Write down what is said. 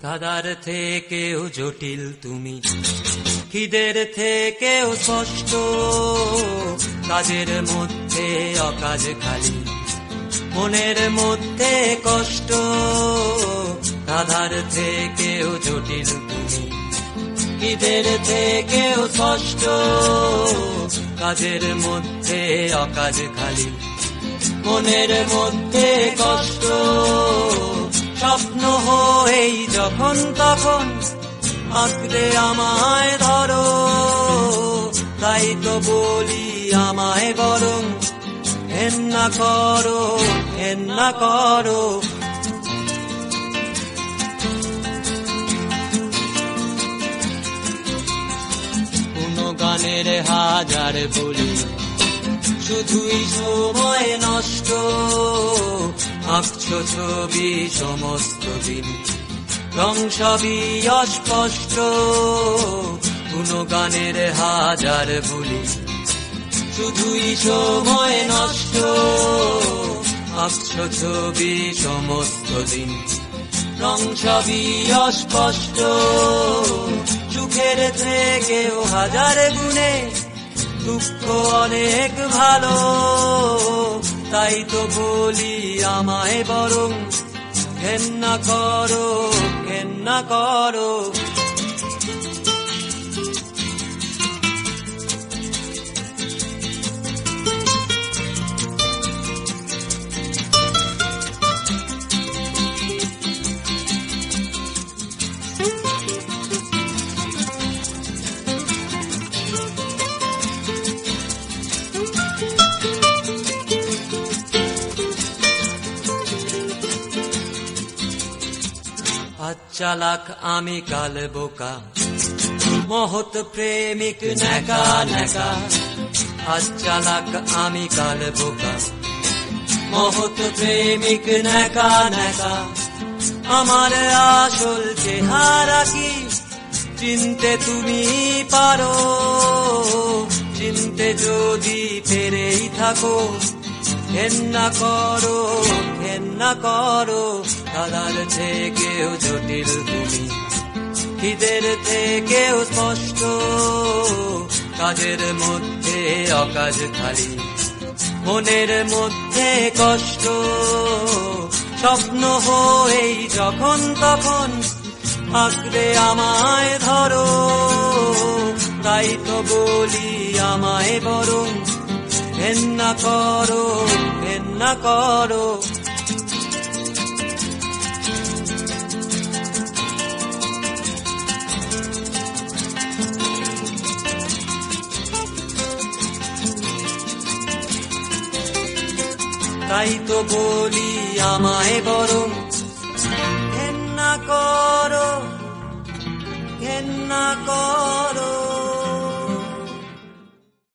কাদার থেকেও জটিল তুমি, খিদের থেকেও স্পষ্ট, কাজের মধ্যে অকাজ খালি, মনের মধ্যে কষ্ট। কাদার থেকেও জটিল তুমি, খিদের থেকেও স্পষ্ট, কাজের মধ্যে অকাজ খালি, মনের মধ্যে কষ্ট। স্বপ্ন হয়েই যখন তখন আঁকড়ে আমায় ধরো, তাই তো বলি আমায় বরং ঘেন্না করো, ঘেন্না করো। কোনো গানের হাজার বলি, শুধুই সময় নষ্ট, আঁকছো ছবি সমস্ত দিন, রং সবই অস্পষ্ট। কোনো গানের হাজার বলি, শুধুই সময় নষ্ট, আঁকছো ছবি সমস্ত দিন, রং সবই অস্পষ্ট। সুখের থেকেও হাজার গুণে দুঃখ অনেক ভালো, তাই তো বলি আমায় বরং ঘেন্না করো, ঘেন্না করো। আজ চালাক আমি কাল বোকা, মহৎ প্রেমিক নেকা নেকা। আজ চালাক আমি কাল বোকা, মহৎ প্রেমিক নেকা নেকা। আমার আসল চেহারা কি চিনতে তুমি পারো? চিনতে যদি পেরেই থাকো, ঘেন্না করো, ঘেন্না করো। কাদার থেকেও জটিল তুমি, খিদের থেকেও স্পষ্ট, কাজের মধ্যে অকাজ খালি, মনের মধ্যে কষ্ট। স্বপ্ন হয়েই যখন তখন আঁকড়ে আমায় ধরো, তাই তো বলি আমায় বরং ঘেন্না করো, ঘেন্না করো। তাই তো বলি আমায় বরং ঘেন্না করো, ঘেন্না করো।